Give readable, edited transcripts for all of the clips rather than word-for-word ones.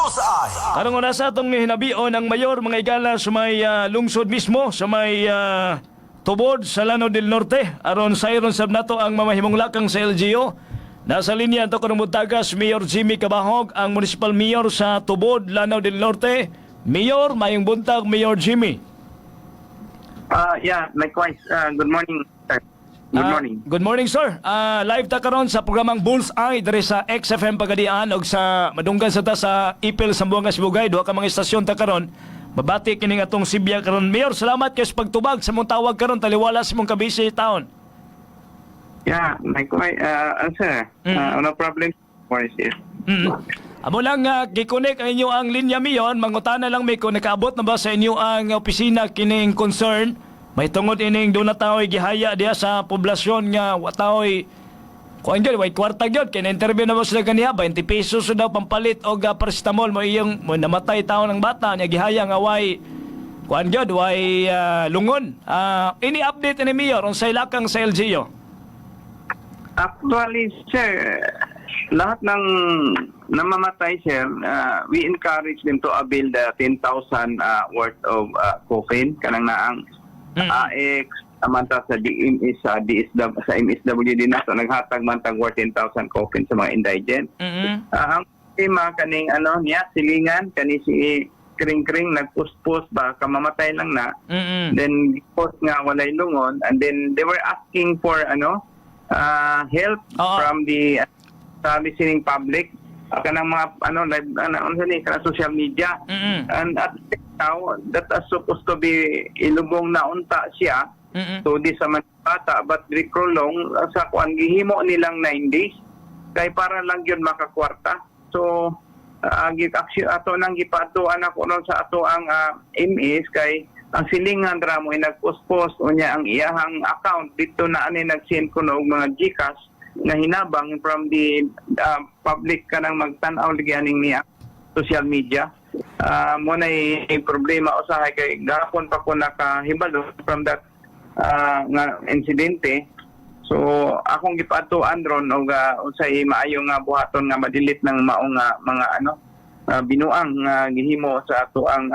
Bullseye. Karong oras sa atong hinabio ng mayor mga igala sa may lungsod mismo sa may tubod sa Lanao del Norte aron sayron sab nato ang mamahimong lakang sa LGU. Nasa linya to kanang mutagas Mayor Jimmy Cabahog, ang municipal mayor sa tubod Lanao del Norte. Mayor, mayong buntag Mayor Jimmy. Yeah, likewise. Good morning, sir. Good morning. Good morning, sir. Live ta karon sa programang Bullseye diri sa XFM Pagadian og sa madunggan sa ta sa Ipil Sambuanga Sibugay. Duha ka mga istasyon ta karon. Mabati kining atong Sibya karon. Mayor, salamat kay sa pagtubag sa mong tawag karon taliwala sa mong kabisi taon. Yeah, likewise. Sir, no problem. What is it? Amo lang gikunik ang inyo ang linya miyon, mangutana lang may kung nakaabot na ba sa inyo ang opisina kining concern. May tungod ining doon na tao'y gihaya diya sa poblasyon nga tao'y kuan gyud way kwarta gyud kay na-interview na mo sila kaniya 20 pesos daw pampalit og paracetamol mo iyong mo namatay tawo ng bata niya gihaya nga way kuan gyud way lungon. Ini update ni Mayor on sa ilakang sa LGU. Actually, sir, lahat ng namamatay, sir, we encourage them to avail the 10,000 worth of coffin kanang naang AX amanta sa DMS sa MSWD na so naghatag man tag worth 10,000 coffin sa mga indigent. Ang tema kaning niya silingan kani si kring-kring nagpuspos ba kamamatay lang na. Then post nga walay lungon and then they were asking for help from the listening public kanang mga live kanang social media. And at now that is supposed to be ilubong na unta siya so di sa mga bata but very prolong sa kuan gihimo nilang 9 days kay para lang yun makakwarta. So ato nang gipatuan ako ron sa ato ang MS kay ang silingan ra mo nagpost-post unya ang iyahang account dito na ani nag-send ko og mga GCash na hinabang from the public kanang magtan-aw ligyaning niya social media. Mo na problema usahay kay gahapon pa ko nakahibalo from that nga insidente. So akong gipatuan ron og unsay maayo nga buhaton nga madilit ng maong mga binuang nga gihimo sa ato ang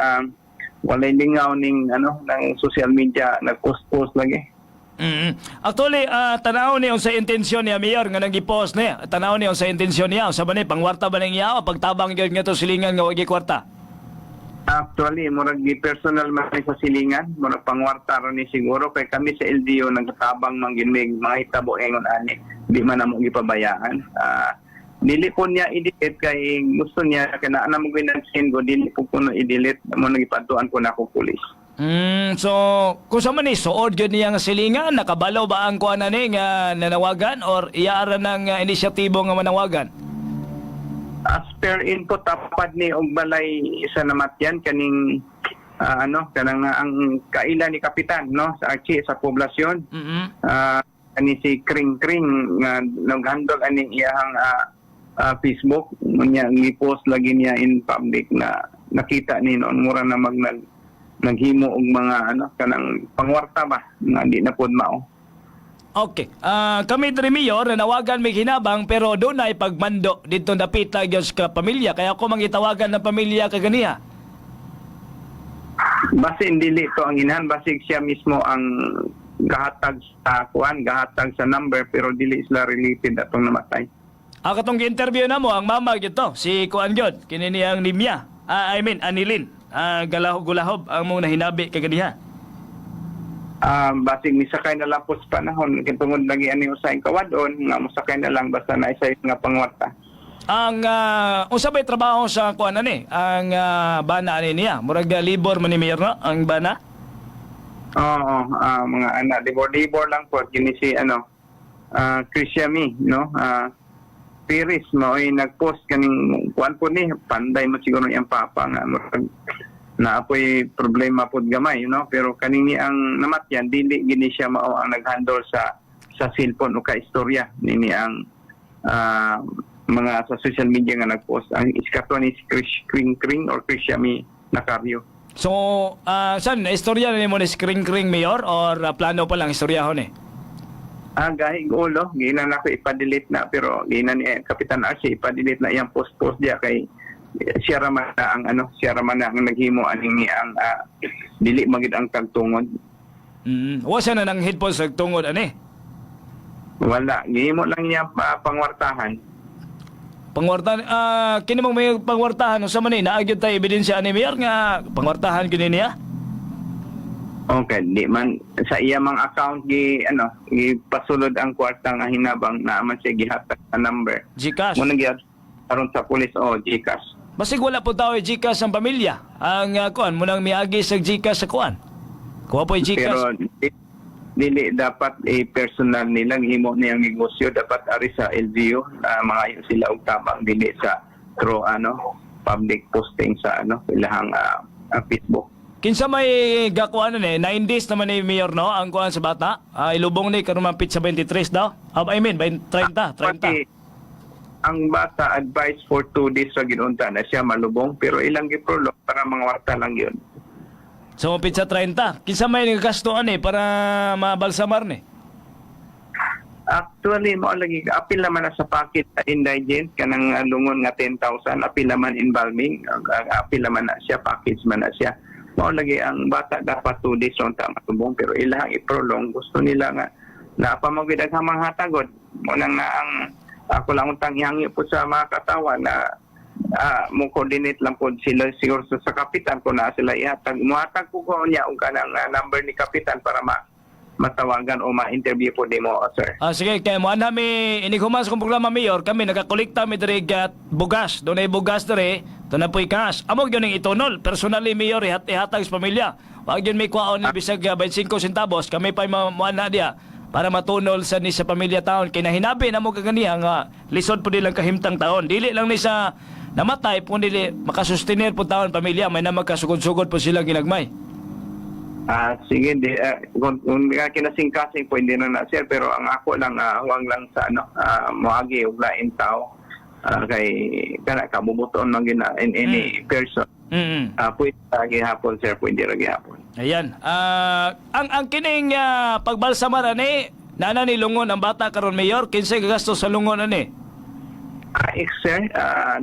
walay lingaw ning ng social media nagpost-post lagi. Actually, tanaw ni sa intensyon niya Mayor nga nagi-post niya. Tanaw ni sa intensyon niya sa bani pangwarta ba ning iya o pagtabang gyud nga to silingan nga wagi kwarta. Actually, murag di personal man sa silingan, murag pangwarta ron ni siguro kay kami sa LGU nagtabang man ginmig mga hitabo ingon ani. Di man namo gipabayaan. Dili po niya i-delete kay gusto niya kana ana mo ginag-send go dili po kuno i-delete mo nagipatuan ko na ako pulis. So kung sa man ni suod gyud niya nga silingan nakabalaw ba ang kuan ani nga nanawagan or iyaara ng inisyatibo nga manawagan? As per input tapad ni og balay isa namatyan kaning kanang ang kaila ni kapitan sa Archie sa poblasyon. Ani si Kring-Kring nga nag-handle ani iyang Facebook niya i-post lagi niya in public na nakita ni noon mura na naghimo og mga kanang pangwarta ba nga di na pod mao. Okay. Kami diri Mayor nanawagan may hinabang pero doon ay pagmando dito napita gyud sa pamilya kaya ako mangitawagan ng pamilya kaganiya. Base dili to ang inahan basig siya mismo ang gahatag sa gahatag sa number pero dili sila related atong namatay. Katong gi-interview na mo ang mama gyud to si kuan gyud kini niyang Nimya. Anilin. Gulahob ang mong nahinabi kaganiya. Basig misakay na lang po sa panahon kitungod lagi ani usahay kawadon nga musakay na lang basta na isa nga pangwarta. Ang unsa bay trabaho sa kuan ani ang bana ani niya murag libor man ni Mayor no ang bana? Oo, mga anak libor lang po kini si Christiami Piris mo ay nagpost kaning kuan po ni panday mo siguro iyang papa nga naapoy problema pod gamay pero kanini ang namatyan dili gini siya mao ang naghandle sa cellphone o kaistorya nini ang mga sa social media nga nagpost ang iskato ni si Kring-Kring or Christiami Nacaryo. So saan istorya ni mo ni Kring-Kring Mayor or plano pa lang istoryahon ni? Gahig ulo, ginan ako ipa-delete na pero ginan ni Kapitan Archie ipa-delete na iyang post diya kay siya raman na ang siya raman na ang naghimo ani ang dili magid ang tagtungod. Wasa na ng headphones nagtungod ani. Wala, gihimo lang niya pangwartahan. Pangwartahan kini mong may pangwartahan sa man ni naagyod tay ebidensya ani mayor nga pangwartahan kini niya. Okay, di man sa iya mang account gipasulod ang kwarta nga hinabang na man siya gihatag sa number. GCash. Mo nang aron sa pulis o GCash. Basig wala po tao GCash ang pamilya. Ang kuan mo nang miagi sa GCash sa kuan. Kuha po GCash. Pero dili dapat personal nilang himo niyang negosyo, dapat ari sa LGU na mga sila og tabang dili sa through public posting sa ilahang Facebook. Kinsa may gakuan ni 9 days naman ni mayor no ang kuan sa bata. Ilubong ni karon mapit sa 23 daw. I mean 30. Pati, ang bata advice for 2 days sa ginunta na siya malubong pero ilang giprolong para mga warta lang yun. So mapit sa 30. Kinsa may nagastuan para mabalsamar ni? Actually, mo lagi apil naman na sa packet sa indigent kanang lungon nga 10,000 apil naman embalming apil naman na siya package man na siya. Mo lagi ang bata dapat 2 days on ta matubong pero ilang i-prolong gusto nila nga na pamagid ang hamang hatagod mo nang na ang ako lang untang ihangi po sa mga katawan na mo coordinate lang po sila siguro sa kapitan ko na sila ihatag muhatag ko niya og kanang number ni kapitan para matawagan o ma-interview po di mo sir. Sige kay mo nami inighuman sa kong programa mayor kami nagakolekta mi diri gat bugas dunay bugas diri to na po'y cash amog yun ang itonol personally mayor ihatag sa pamilya wag yun may kwaon ni bisag 25 centavos kami pa moana dia para matunol sa ni sa pamilya taon kay nahinabi na mo kaganiya nga lisod po nilang kahimtang taon dili lang ni sa namatay po nili makasustenir po taon pamilya may na magkasugod-sugod po sila ginagmay. Sige, kung kinasing-kasing po hindi na sir, pero ang ako lang, huwag lang sa moagi o lain tao, kay kabubuton lang gina in any person. Pwede lagi hapon sir, pwede lagi hapon. Ayan. Ang kining pagbalsamar ani, nana ni lungon ang bata karon mayor, kinsay gagastos sa lungon ani? AX sir,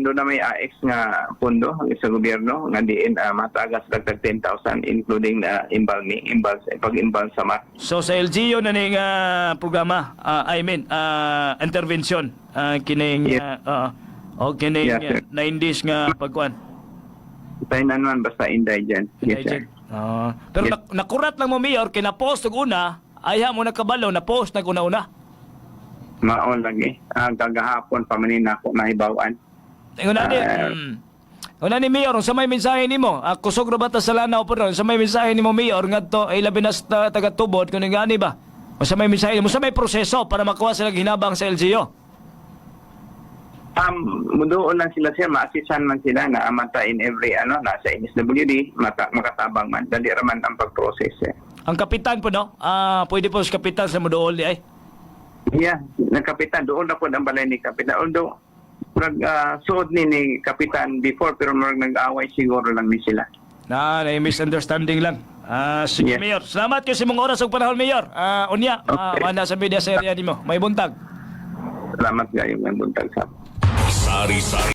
doon na may AX nga pondo sa gobyerno nga diin matagas dagdag 10,000 including pag-imbalsamar. So sa LGU na ning programa, intervention kining kining Yes, 9 days nga pagkuan. Tayo naman basta indigent. Yes sir. Pero Yes. nakurat lang mo mayor kina-post og una, ayha mo nakabalo na post naguna-una. Maon lagi. Gagahapon pa man ako nahibawan. Una ni Mayor, sa may mensahe nimo, kusog ra ba ta sa lanaw po ron, sa may mensahe nimo Mayor ngadto ay labi na taga-tubod kun ngani ba? O sa may mensahe mo sa may proseso para makuha sila hinabang sa LGU. Mudoon lang sila siya, ma-assisan man sila na amata in every nasa NSWD, makatabang man. Dali raman ang pag-process Ang kapitan po no, pwede po sa kapitan sa mudool di ay. Yeah, kapitan doon na po ang balay ni kapitan. Although suod ni kapitan before pero nag-away siguro lang ni sila. May misunderstanding lang. Sige Yes. Mayor, salamat kayo sa mga oras ug panahon Mayor. Unya, Okay. mana sa media sa area nimo. May buntag. Salamat kayo ng buntag sa Sari-sari